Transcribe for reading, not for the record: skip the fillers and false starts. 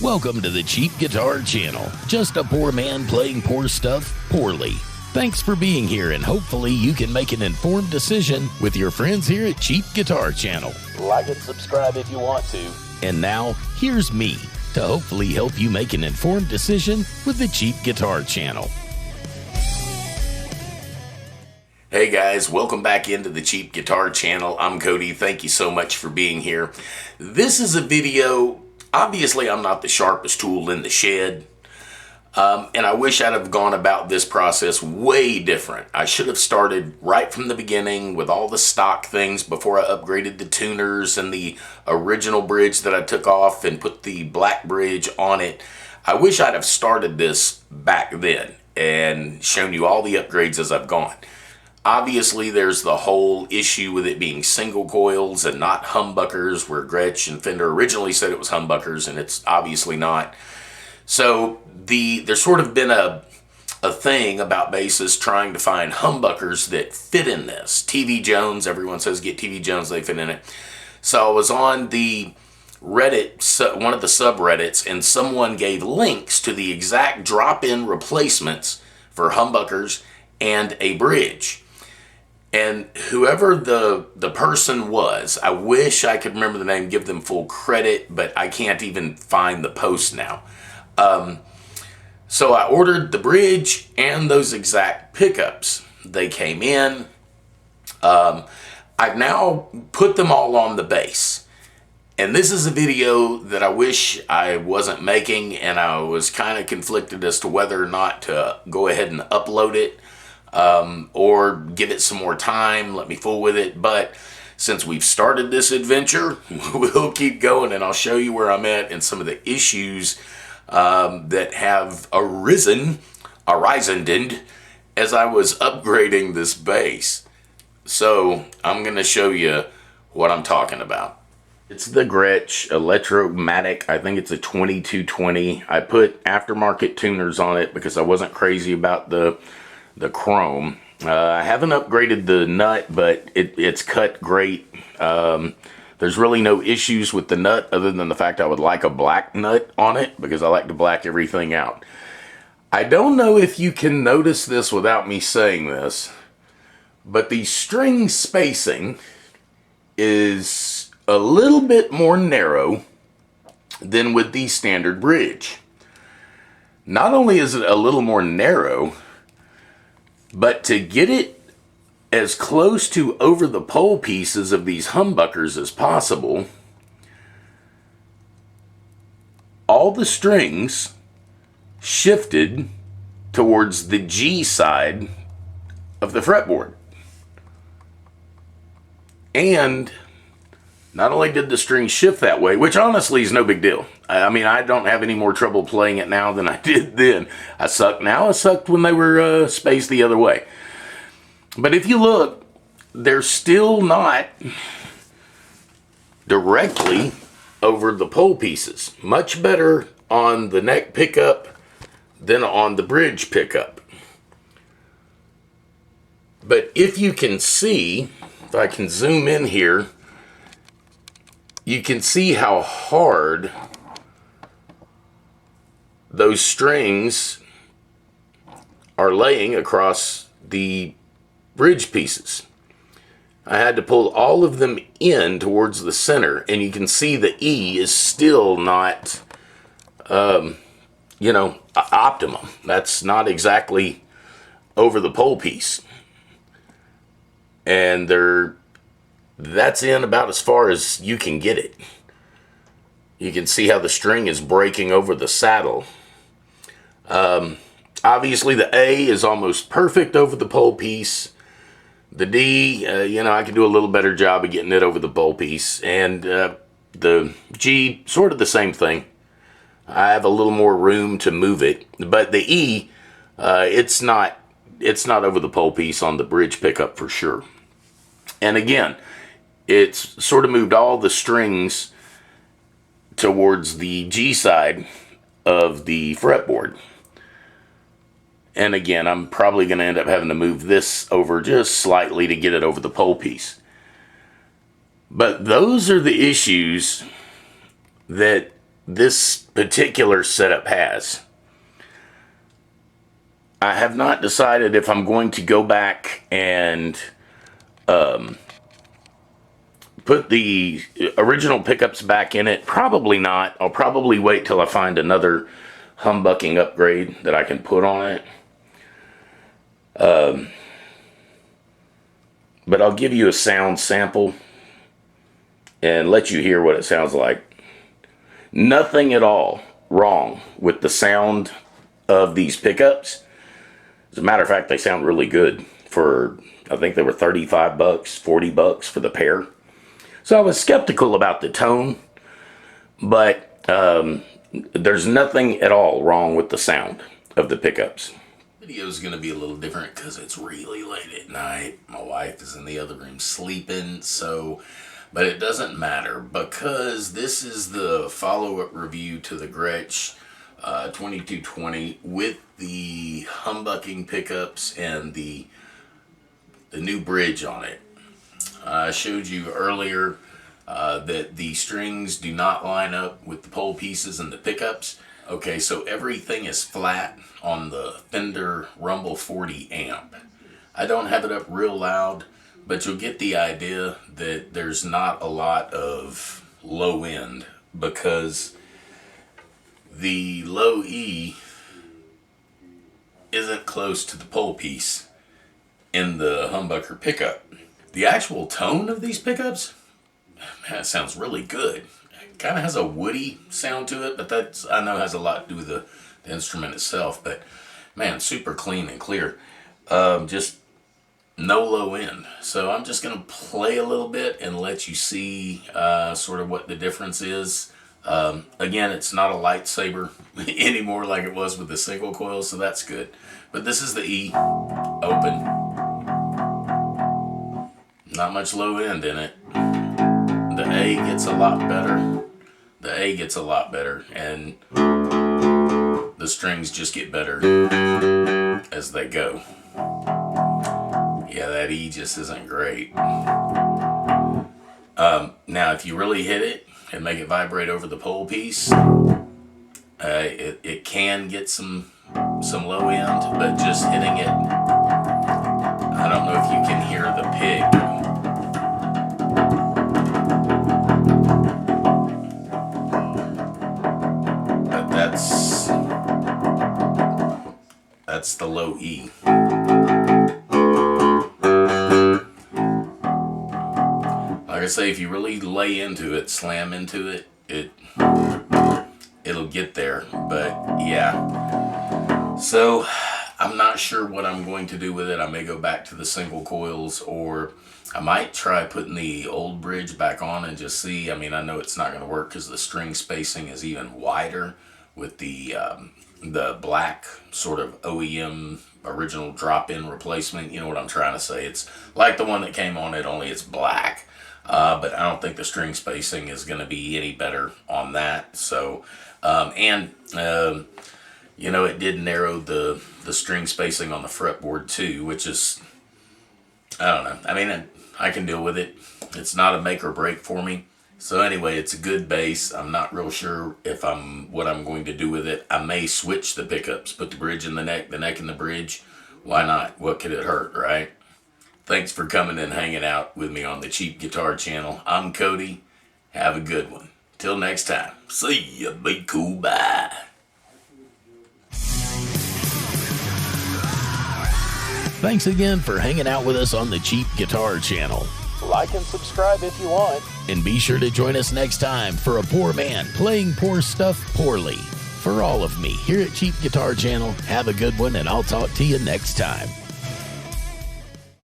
Welcome to the Cheap Guitar Channel. Just a poor man playing poor stuff poorly. Thanks for being here, and hopefully you can make an informed decision with your friends here at Cheap Guitar Channel. Like and subscribe if you want to. And now, here's me to hopefully help you make an informed decision with the Cheap Guitar Channel. Hey guys, welcome back into the Cheap Guitar Channel. I'm Cody. Thank you so much for being here. This is a video. Obviously, I'm not the sharpest tool in the shed, and I wish I'd have gone about this process way different. I should have started right from the beginning with all the stock things before I upgraded the tuners and the original bridge that I took off and put the black bridge on it. I wish I'd have started this back then and shown you all the upgrades as I've gone. Obviously, there's the whole issue with it being single coils and not humbuckers, where Gretsch and Fender originally said it was humbuckers, and it's obviously not. So there's sort of been a thing about bassists trying to find humbuckers that fit in this. TV Jones, everyone says get TV Jones, they fit in it. So I was on the Reddit, one of the subreddits, and someone gave links to the exact drop-in replacements for humbuckers and a bridge. And whoever the person was, I wish I could remember the name, give them full credit, but I can't even find the post now. So I ordered the bridge and those exact pickups. They came in. I've now put them all on the bass. And this is a video that I wish I wasn't making, and I was kind of conflicted as to whether or not to go ahead and upload it. Or give it some more time, let me fool with it. But since we've started this adventure, we'll keep going, and I'll show you where I'm at and some of the issues that have arisen as I was upgrading this bass. So I'm going to show you what I'm talking about. It's the Gretsch Electromatic. I think it's a 2220. I put aftermarket tuners on it because I wasn't crazy about the chrome. I haven't upgraded the nut, but it's cut great. There's really no issues with the nut other than the fact I would like a black nut on it because I like to black everything out. I don't know if you can notice this without me saying this, but the string spacing is a little bit more narrow than with the standard bridge. Not only is it a little more narrow, but to get it as close to over the pole pieces of these humbuckers as possible, all the strings shifted towards the G side of the fretboard. And not only did the strings shift that way, which honestly is no big deal. I mean, I don't have any more trouble playing it now than I did then. I suck now. I sucked when they were spaced the other way. But if you look, they're still not directly over the pole pieces. Much better on the neck pickup than on the bridge pickup. But if you can see, if I can zoom in here, you can see how hard those strings are laying across the bridge pieces. I had to pull all of them in towards the center, and you can see the E is still not, optimum. That's not exactly over the pole piece. And that's in about as far as you can get it. You can see how the string is breaking over the saddle. Obviously the A is almost perfect over the pole piece. The D, I can do a little better job of getting it over the pole piece. And the G, sort of the same thing. I have a little more room to move it. But the E, it's not over the pole piece on the bridge pickup for sure. And again, it's sort of moved all the strings towards the G side of the fretboard. And again, I'm probably going to end up having to move this over just slightly to get it over the pole piece. But those are the issues that this particular setup has. I have not decided if I'm going to go back and put the original pickups back in it. Probably not. I'll probably wait till I find another humbucking upgrade that I can put on it. But I'll give you a sound sample and let you hear what it sounds like. Nothing at all wrong with the sound of these pickups. As a matter of fact, they sound really good for, I think they were 35 bucks, 40 bucks for the pair. So I was skeptical about the tone, but there's nothing at all wrong with the sound of the pickups. Video is going to be a little different because it's really late at night. My wife is in the other room sleeping, but it doesn't matter because this is the follow-up review to the Gretsch 2220 with the humbucking pickups and the new bridge on it. I showed you earlier that the strings do not line up with the pole pieces and the pickups. Okay, so everything is flat on the Fender Rumble 40 amp. I don't have it up real loud, but you'll get the idea that there's not a lot of low end because the low E isn't close to the pole piece in the humbucker pickup. The actual tone of these pickups, man, it sounds really good. It kind of has a woody sound to it, but that's, I know, has a lot to do with the instrument itself. But man, super clean and clear. Just no low end. So I'm just going to play a little bit and let you see sort of what the difference is. Again, it's not a lightsaber anymore like it was with the single coil, so that's good. But this is the E, open. Not much low end in it. The A gets a lot better. The A gets a lot better, and the strings just get better as they go. Yeah, that E just isn't great. Now, if you really hit it and make it vibrate over the pole piece, it can get some low end, but just hitting it, I don't know if you can hear the pig. But that's the low E. Like I say, if you really lay into it, slam into it, it'll get there. But yeah, so I'm not sure what I'm going to do with it. I may go back to the single coils, or I might try putting the old bridge back on and just see. I mean, I know it's not going to work because the string spacing is even wider with the black sort of OEM original drop-in replacement. You know what I'm trying to say? It's like the one that came on it, only it's black. But I don't think the string spacing is going to be any better on that. So, you know, it did narrow the string spacing on the fretboard too, which is, I don't know. I mean, I can deal with it. It's not a make or break for me. So anyway, it's a good bass. I'm not real sure what I'm going to do with it. I may switch the pickups, put the bridge in the neck in the bridge. Why not? What could it hurt, right? Thanks for coming and hanging out with me on the Cheap Guitar channel. I'm Cody. Have a good one. Till next time. See ya. Be cool. Bye. Thanks again for hanging out with us on the Cheap Guitar channel. Like and subscribe if you want. And be sure to join us next time for a poor man playing poor stuff poorly. For all of me here at Cheap Guitar channel, have a good one, and I'll talk to you next time.